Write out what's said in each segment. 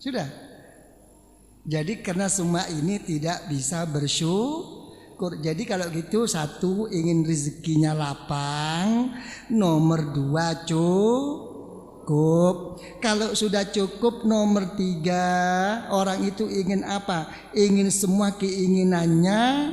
Sudah. Jadi karena semua ini tidak bisa bersyukur. Jadi kalau gitu, satu, ingin rezekinya lapang. Nomor dua, cukup. Kalau sudah cukup, nomor tiga, orang itu ingin apa? Ingin semua keinginannya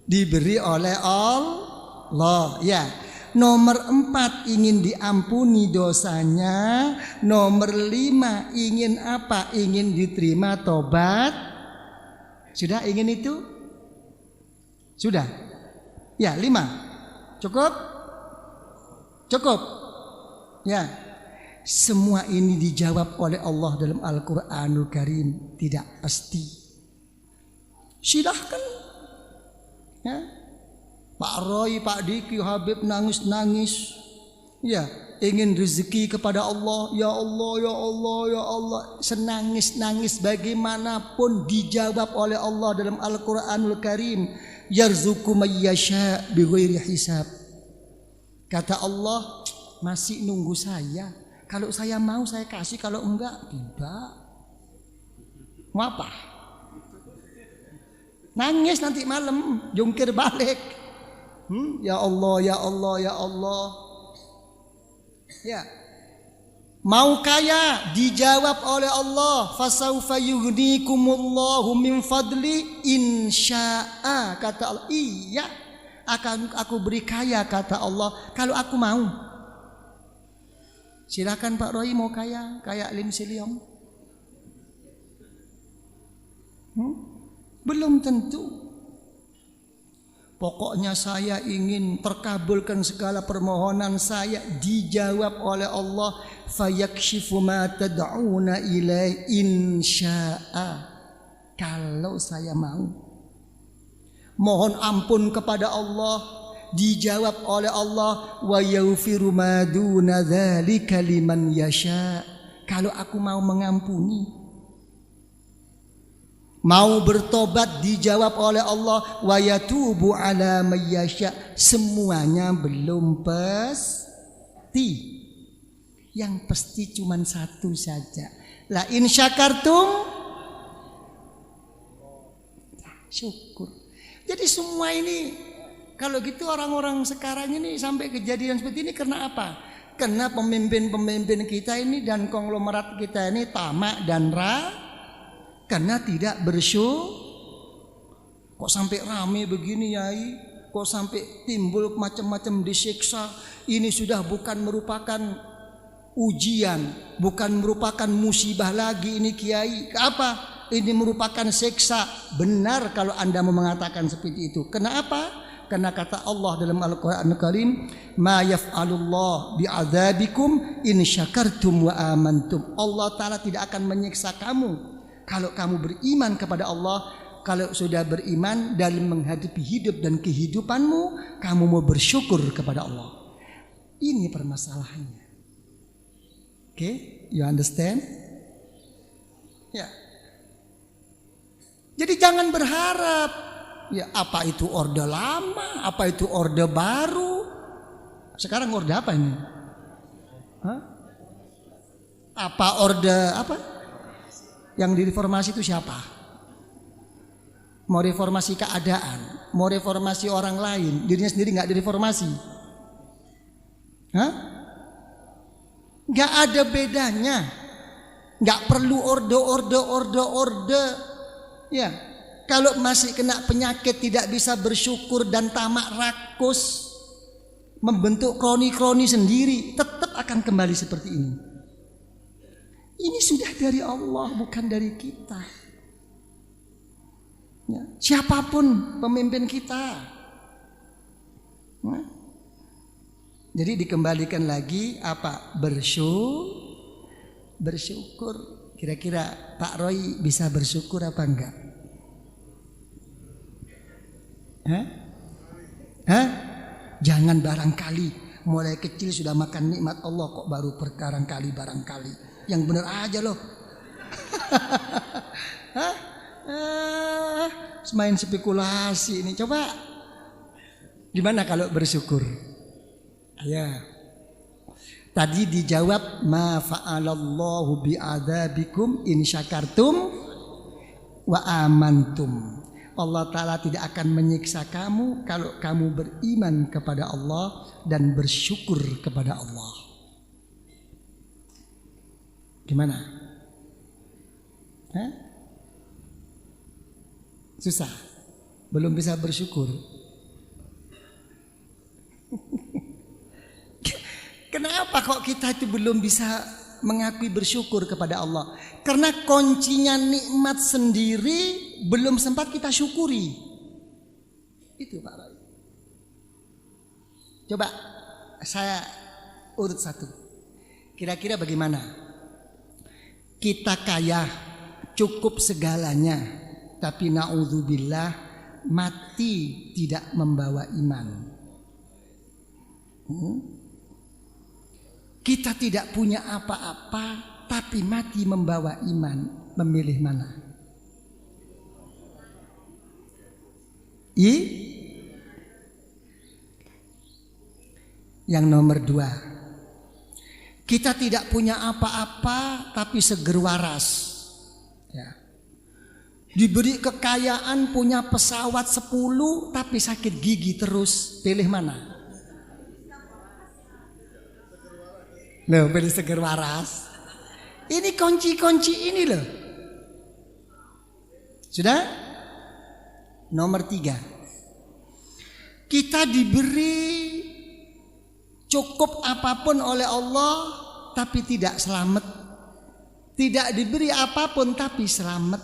diberi oleh Allah. Ya. Nomor 4, ingin diampuni dosanya. Nomor 5, ingin apa? Ingin diterima tobat. Sudah ingin itu? Sudah? Ya, 5. Cukup? Cukup? Ya. Semua ini dijawab oleh Allah dalam Al-Quranul Karim. Tidak pasti. Silahkan. Ya. Pak Roy, Pak Diki, Habib nangis-nangis. Ya, ingin rezeki kepada Allah. Ya Allah, ya Allah, ya Allah. Senangis-nangis bagaimanapun dijawab oleh Allah dalam Al-Quranul Karim. Yarzuqu may yasha bighairi hisab. Kata Allah, masih nunggu saya. Kalau saya mau saya kasih, kalau enggak tidak. Mau apa? Nangis nanti malam, jungkir balik. Ya Allah, ya Allah, ya Allah. Ya. Mau kaya, dijawab oleh Allah, fasaufa yughnikumullahu min fadli insya'a. Kata Allah, iya, akan aku beri kaya, kata Allah, kalau aku mau. Silakan Pak Roy, mau kaya, kayak Lim Siliong. Belum tentu. Pokoknya saya ingin terkabulkan segala permohonan saya, dijawab oleh Allah, fayakshifu ma tad'una ilai insya'a. Kalau saya mau. Mohon ampun kepada Allah, dijawab oleh Allah, wa yaghfiru ma duna dzalika liman yasha. Kalau aku mau mengampuni. Mau bertobat, dijawab oleh Allah, wa yatubu ala mayyasha. Semuanya belum pasti. Yang pasti cuma satu saja. La in syakartum, syukur. Jadi semua ini, kalau gitu orang-orang sekarang ini sampai kejadian seperti ini karena apa? Karena pemimpin-pemimpin kita ini dan konglomerat kita ini tamak dan karena tidak bersyukur. Kok sampai rame begini Yai? Kok sampai timbul macam-macam disiksa? Ini sudah bukan merupakan ujian, bukan merupakan musibah lagi ini Kiai. Apa? Ini merupakan siksa. Benar kalau Anda mau mengatakan seperti itu. Kenapa? Karena kata Allah dalam Al-Quran Al-Karim, ma yaf'alullah bi'adzabikum in syakartum wa amantum. Allah Ta'ala tidak akan menyiksa kamu kalau kamu beriman kepada Allah. Kalau sudah beriman dalam menghadapi hidup dan kehidupanmu, kamu mau bersyukur kepada Allah. Ini permasalahannya. Oke, you understand? Ya. Jadi jangan berharap, ya apa itu orde lama, apa itu orde baru. Sekarang orde apa ini? Hah? Apa orde apa? Yang direformasi itu siapa? Mau reformasi keadaan, mau reformasi orang lain, dirinya sendiri nggak direformasi. Hah? Nggak ada bedanya. Nggak perlu orde. Ya, kalau masih kena penyakit tidak bisa bersyukur dan tamak rakus, membentuk kroni-kroni sendiri, tetap akan kembali seperti ini. Ini sudah dari Allah, bukan dari kita. Ya, siapapun pemimpin kita. Nah, jadi dikembalikan lagi apa? Bersyukur. Kira-kira Pak Roy bisa bersyukur apa enggak? Hah? Jangan barangkali. Mulai kecil sudah makan nikmat Allah, kok baru barangkali. Yang benar aja loh. Main spekulasi ini. Coba gimana kalau bersyukur? Ya. Tadi dijawab ma fa'alallahu bi'adzabikum in syakartum wa amantum. Allah Ta'ala tidak akan menyiksa kamu kalau kamu beriman kepada Allah dan bersyukur kepada Allah. Gimana? Hah? Susah? Belum bisa bersyukur? Kenapa kok kita itu belum bisa mengakui bersyukur kepada Allah? Karena kuncinya nikmat sendiri belum sempat kita syukuri. Itu Pak Roy. Coba saya urut satu. Kira-kira bagaimana? Kita kaya, cukup segalanya, tapi naudzubillah mati tidak membawa iman. Kita tidak punya apa-apa, tapi mati membawa iman. Memilih mana? Yang nomor 2. Kita tidak punya apa-apa, tapi seger waras. Ya. Diberi kekayaan, punya pesawat 10, tapi sakit gigi terus. Pilih mana? Loh, pilih seger waras. Ini kunci-kunci ini loh. Sudah? Nomor 3. Kita diberi cukup apapun oleh Allah, tapi tidak selamat. Tidak diberi apapun, tapi selamat.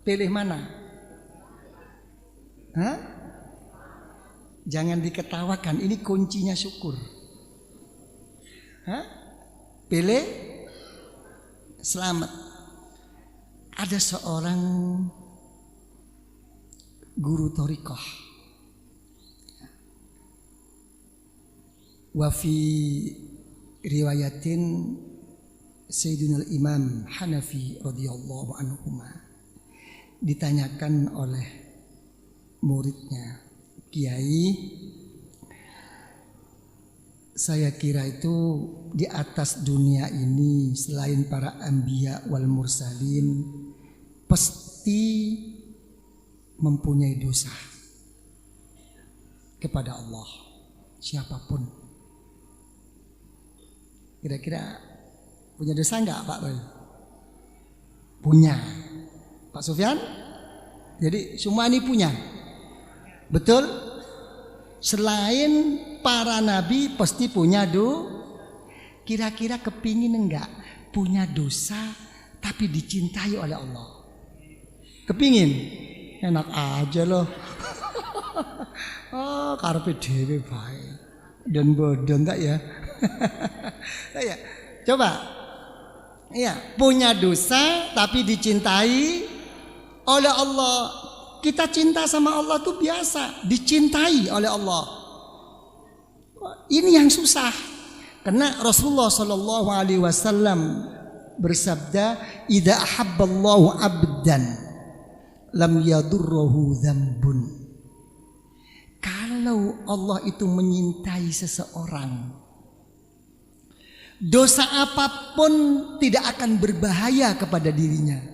Pilih mana? Hah? Jangan diketawakan, ini kuncinya syukur. Hah? Pilih selamat. Ada seorang guru thariqah. Wa fi riwayatin Sayyidina Imam Hanafi radhiyallahu anhu ditanyakan oleh muridnya, Kiai, saya kira itu di atas dunia ini selain para anbiya wal mursalin pasti mempunyai dosa kepada Allah, siapapun. Kira-kira punya dosa enggak Pak Roy? Punya. Pak Sufyan? Jadi semua ini punya. Betul? Selain para nabi pasti punya kira-kira kepingin enggak punya dosa tapi dicintai oleh Allah? Kepingin? Enak aja loh. Oh, karepe dhewe bae. Dan bodoh enggak ya? Ya, coba. Iya, punya dosa tapi dicintai oleh Allah. Kita cinta sama Allah tuh biasa, dicintai oleh Allah. Ini yang susah. Karena Rasulullah sallallahu alaihi wasallam bersabda, "Idza ahabballahu 'abdan lam yadurruhu dzambun." Kalau Allah itu menyintai seseorang, dosa apapun tidak akan berbahaya kepada dirinya.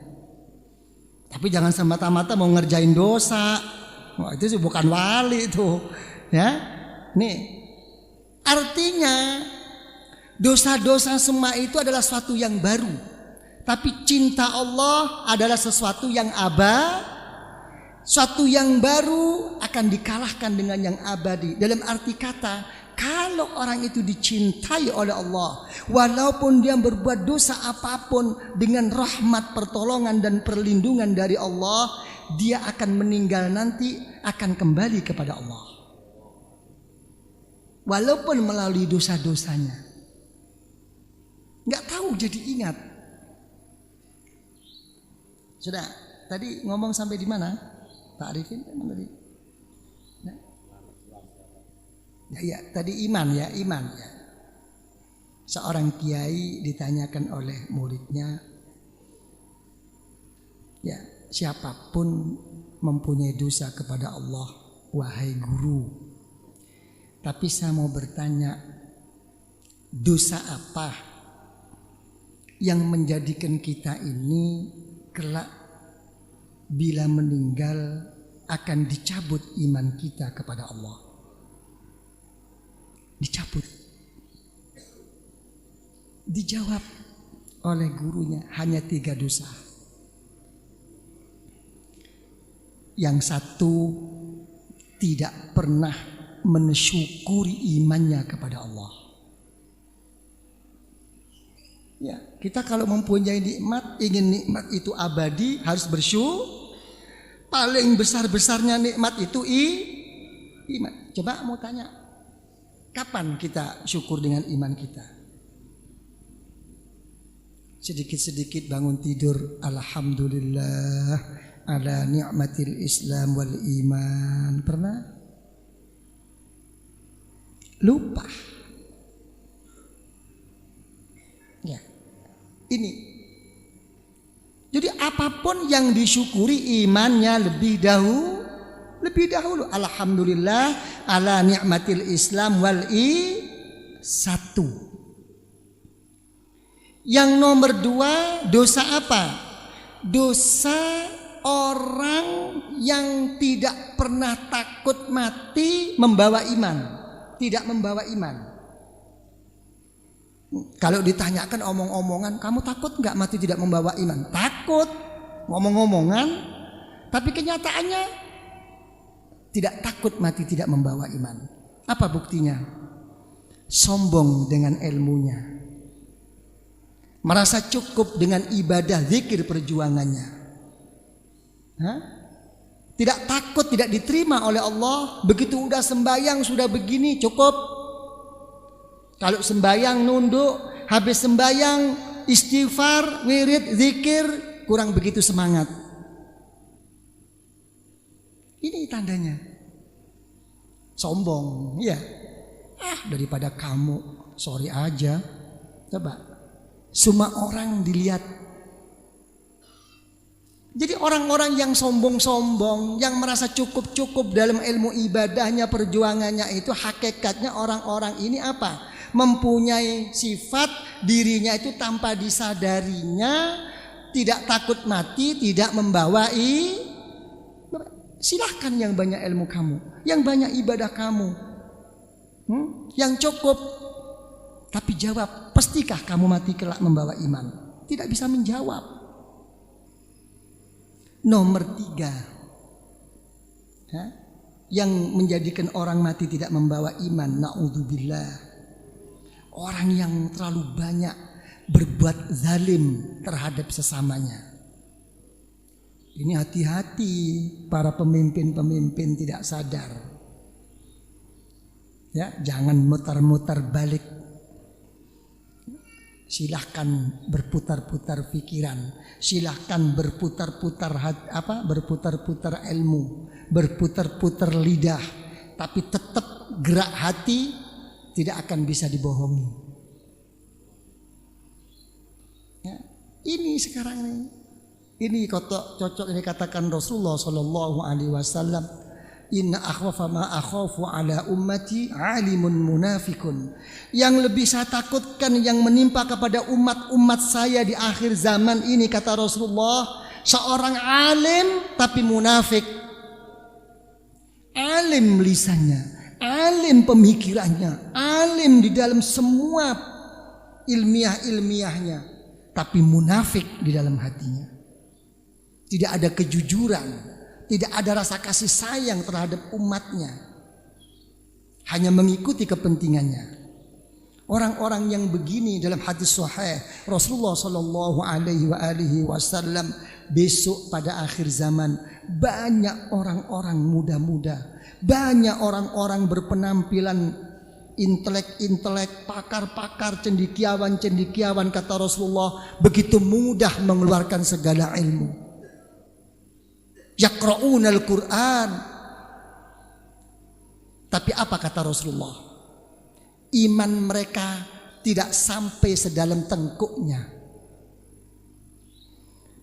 Tapi jangan semata-mata mau ngerjain dosa. Wah, itu sih bukan wali itu. Ya. Nih. Artinya dosa-dosa semua itu adalah sesuatu yang baru. Tapi cinta Allah adalah sesuatu yang suatu yang baru akan dikalahkan dengan yang abadi. Dalam arti kata, kalau orang itu dicintai oleh Allah, walaupun dia berbuat dosa apapun, dengan rahmat, pertolongan dan perlindungan dari Allah, dia akan meninggal nanti akan kembali kepada Allah. Walaupun melalui dosa-dosanya. Nggak tahu jadi ingat. Sudah, tadi ngomong sampai di mana? Pak Arifin tadi. Ya, tadi iman ya. Seorang kiai ditanyakan oleh muridnya, ya, siapapun mempunyai dosa kepada Allah, wahai guru. Tapi saya mau bertanya, dosa apa yang menjadikan kita ini kelak bila meninggal akan dicabut iman kita kepada Allah. Dicabut. Dijawab oleh gurunya hanya 3 dosa. Yang satu, tidak pernah mensyukuri imannya kepada Allah. Ya, kita kalau mempunyai nikmat, ingin nikmat itu abadi, harus bersyukur. Paling besar-besarnya nikmat itu iman. Coba mau tanya, kapan kita syukur dengan iman kita? Sedikit-sedikit bangun tidur, alhamdulillah ala ni'matil Islam wal iman. Pernah? Lupa. Ya. Ini. Jadi apapun yang disyukuri imannya lebih dahulu. Alhamdulillah ala ni'matil Islam wal satu. Yang nomor 2, dosa apa? Dosa orang yang tidak pernah takut mati membawa iman. Tidak membawa iman. Kalau ditanyakan omong-omongan, kamu takut nggak mati tidak membawa iman? Takut, ngomong-ngomongan, tapi kenyataannya tidak takut mati tidak membawa iman. Apa buktinya? Sombong dengan ilmunya, merasa cukup dengan ibadah zikir perjuangannya. Tidak takut tidak diterima oleh Allah. Begitu udah sembahyang sudah begini cukup. Kalau sembahyang nunduk, habis sembahyang istighfar, wirid, zikir, kurang begitu semangat. Ini tandanya sombong, ya. Daripada kamu, sorry aja. Coba, semua orang dilihat. Jadi orang-orang yang sombong-sombong, yang merasa cukup-cukup dalam ilmu ibadahnya, perjuangannya itu, hakikatnya orang-orang ini apa? Mempunyai sifat dirinya itu tanpa disadarinya, tidak takut mati, tidak membawa silahkan yang banyak ilmu kamu, yang banyak ibadah kamu, yang cukup. Tapi jawab, pastikah kamu mati kelak membawa iman? Tidak bisa menjawab. Nomor 3, yang menjadikan orang mati tidak membawa iman, na'udzubillah, orang yang terlalu banyak berbuat zalim terhadap sesamanya. Ini hati-hati para pemimpin-pemimpin tidak sadar. Ya, jangan mutar-mutar balik. Silahkan berputar-putar pikiran, silahkan berputar-putar berputar-putar ilmu, berputar-putar lidah, tapi tetap gerak hati tidak akan bisa dibohongi. Ya, ini sekarang ini cocok ini katakan Rasulullah Shallallahu Alaihi Wasallam. Inna akhwafa ma akhafu ala ummati alimun munafikun. Yang lebih saya takutkan yang menimpa kepada umat saya di akhir zaman ini, kata Rasulullah, seorang alim tapi munafik. Alim lisannya, alim pemikirannya, alim di dalam semua ilmiahnya, tapi munafik di dalam hatinya. Tidak ada kejujuran, tidak ada rasa kasih sayang terhadap umatnya, hanya mengikuti kepentingannya. Orang-orang yang begini dalam hadis sahih Rasulullah Shallallahu Alaihi Wasallam, besok pada akhir zaman banyak orang-orang muda-muda, banyak orang-orang berpenampilan intelek, pakar-pakar, cendekiawan, kata Rasulullah, begitu mudah mengeluarkan segala ilmu. Yaqra'unal Qur'an. Tapi apa kata Rasulullah? Iman mereka tidak sampai sedalam tengkuknya.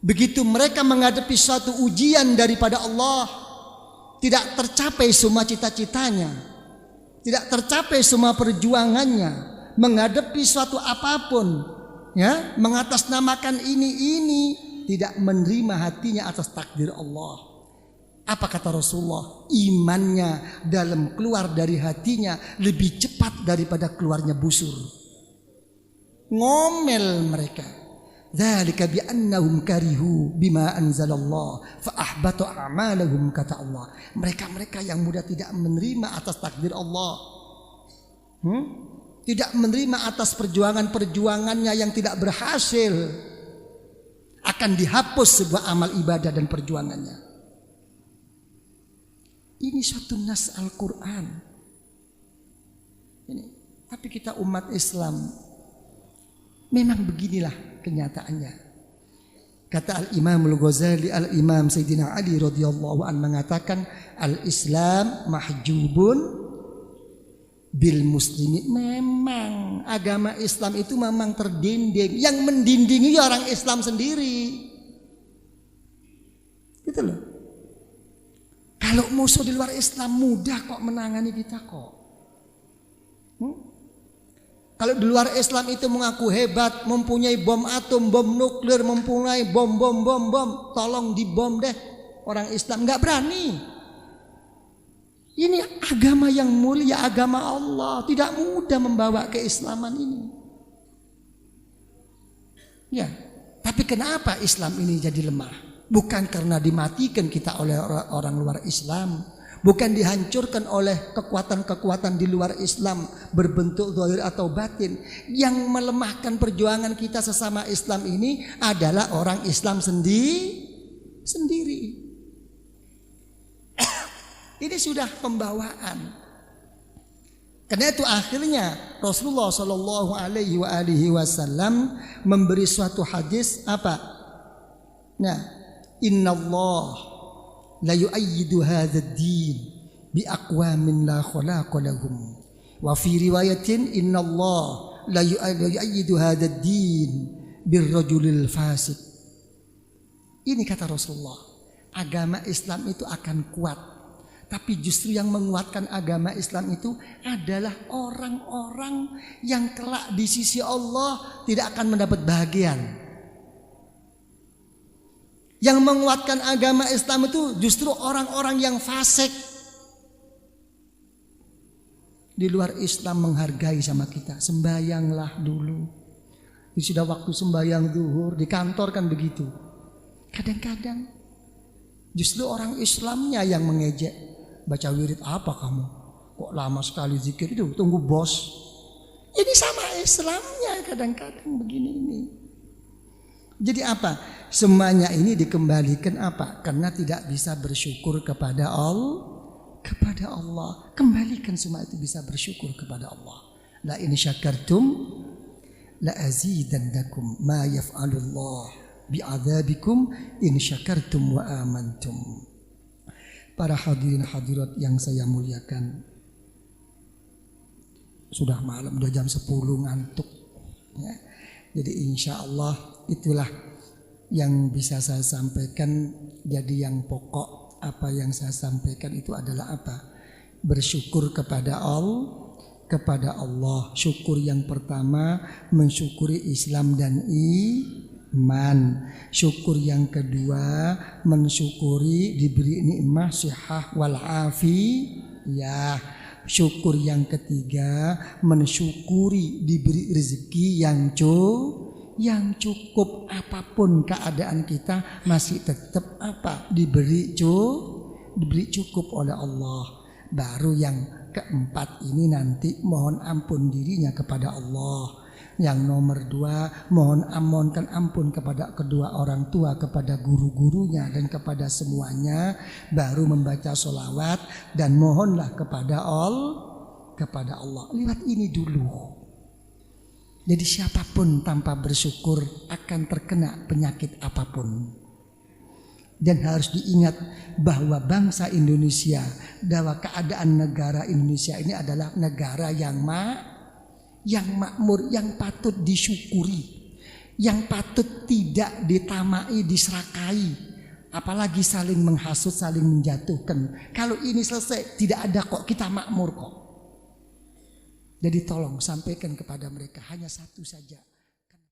Begitu mereka menghadapi suatu ujian daripada Allah, tidak tercapai semua cita-citanya, tidak tercapai semua perjuangannya, menghadapi suatu apapun, ya, mengatasnamakan ini tidak menerima hatinya atas takdir Allah. Apa kata Rasulullah? Imannya dalam keluar dari hatinya lebih cepat daripada keluarnya busur. Ngomel mereka. Dzalika bi annahum karihu bima anzalallah fa ahbata a'malahum, kata Allah. Mereka yang mudah tidak menerima atas takdir Allah. Tidak menerima atas perjuangannya yang tidak berhasil. Akan dihapus sebuah amal ibadah dan perjuangannya. Ini suatu nas Al-Quran. Tapi kita umat Islam, memang beginilah kenyataannya. Kata Al-Imam Al-Ghazali, Al-Imam Sayyidina Ali radhiyallahu an mengatakan, Al-Islam mahjubun bil muslimin. Memang agama Islam itu memang terdinding. Yang mendindingi orang Islam sendiri. Gitu loh. Kalau musuh di luar Islam mudah kok menangani kita kok. Kalau di luar Islam itu mengaku hebat, mempunyai bom atom, bom nuklir, mempunyai bom, tolong dibom deh. Orang Islam nggak berani. Ini agama yang mulia, agama Allah, tidak mudah membawa keislaman ini. Ya, tapi kenapa Islam ini jadi lemah? Bukan karena dimatikan kita oleh orang luar Islam, bukan dihancurkan oleh kekuatan-kekuatan di luar Islam berbentuk zahir atau batin. Yang melemahkan perjuangan kita sesama Islam ini adalah orang Islam sendiri. Ini sudah pembawaan. Karena itu akhirnya Rasulullah Shallallahu Alaihi Wasallam memberi suatu hadis apa? Nah, Inna Allah la yu'ayyidu hadha ad-din bi aqwamin la khalaqa lahum. Wa fi riwayatin inna Allah la yu'ayyidu hadha ad-din bir rajulil fasik. Ini kata Rasulullah, agama Islam itu akan kuat. Tapi justru yang menguatkan agama Islam itu adalah orang-orang yang kelak di sisi Allah tidak akan mendapat bahagian. Yang menguatkan agama Islam itu justru orang-orang yang fasik. Di luar Islam menghargai sama kita. Sembayanglah dulu. Sudah waktu sembayang zuhur, di kantor kan begitu. Kadang-kadang justru orang Islamnya yang mengejek. Baca wirid apa kamu? Kok lama sekali zikir itu? Tunggu bos. Ini sama Islamnya kadang-kadang begini ini. Jadi apa? Semuanya ini dikembalikan apa? Karena tidak bisa bersyukur kepada Allah. Kembalikan semua itu bisa bersyukur kepada Allah. La in syakartum la azidannakum ma yaf'alullah bi'adzabikum in syakartum wa amantum. Para hadirin hadirat yang saya muliakan, sudah malam, udah jam 10, ngantuk ya. Jadi insya Allah itulah yang bisa saya sampaikan. Jadi yang pokok apa yang saya sampaikan itu adalah apa? Bersyukur kepada Allah. Syukur yang pertama mensyukuri Islam dan iman. Syukur yang kedua mensyukuri diberi nikmat sihah wal afiyah. Syukur yang ketiga mensyukuri diberi rezeki yang cukup. Apapun keadaan kita masih tetap apa? Diberi cukup oleh Allah. Baru yang keempat ini nanti mohon ampun dirinya kepada Allah. Yang nomor 2 mohonkan ampun kepada kedua orang tua, kepada guru-gurunya dan kepada semuanya. Baru membaca sholawat dan mohonlah kepada Allah. Lewat ini dulu. Jadi siapapun tanpa bersyukur akan terkena penyakit apapun. Dan harus diingat bahwa bangsa Indonesia, bahwa keadaan negara Indonesia ini adalah negara yang makmur, yang patut disyukuri, yang patut tidak ditamai, diserakai, apalagi saling menghasut, saling menjatuhkan. Kalau ini selesai, tidak ada kok, kita makmur kok. Jadi tolong sampaikan kepada mereka hanya satu saja.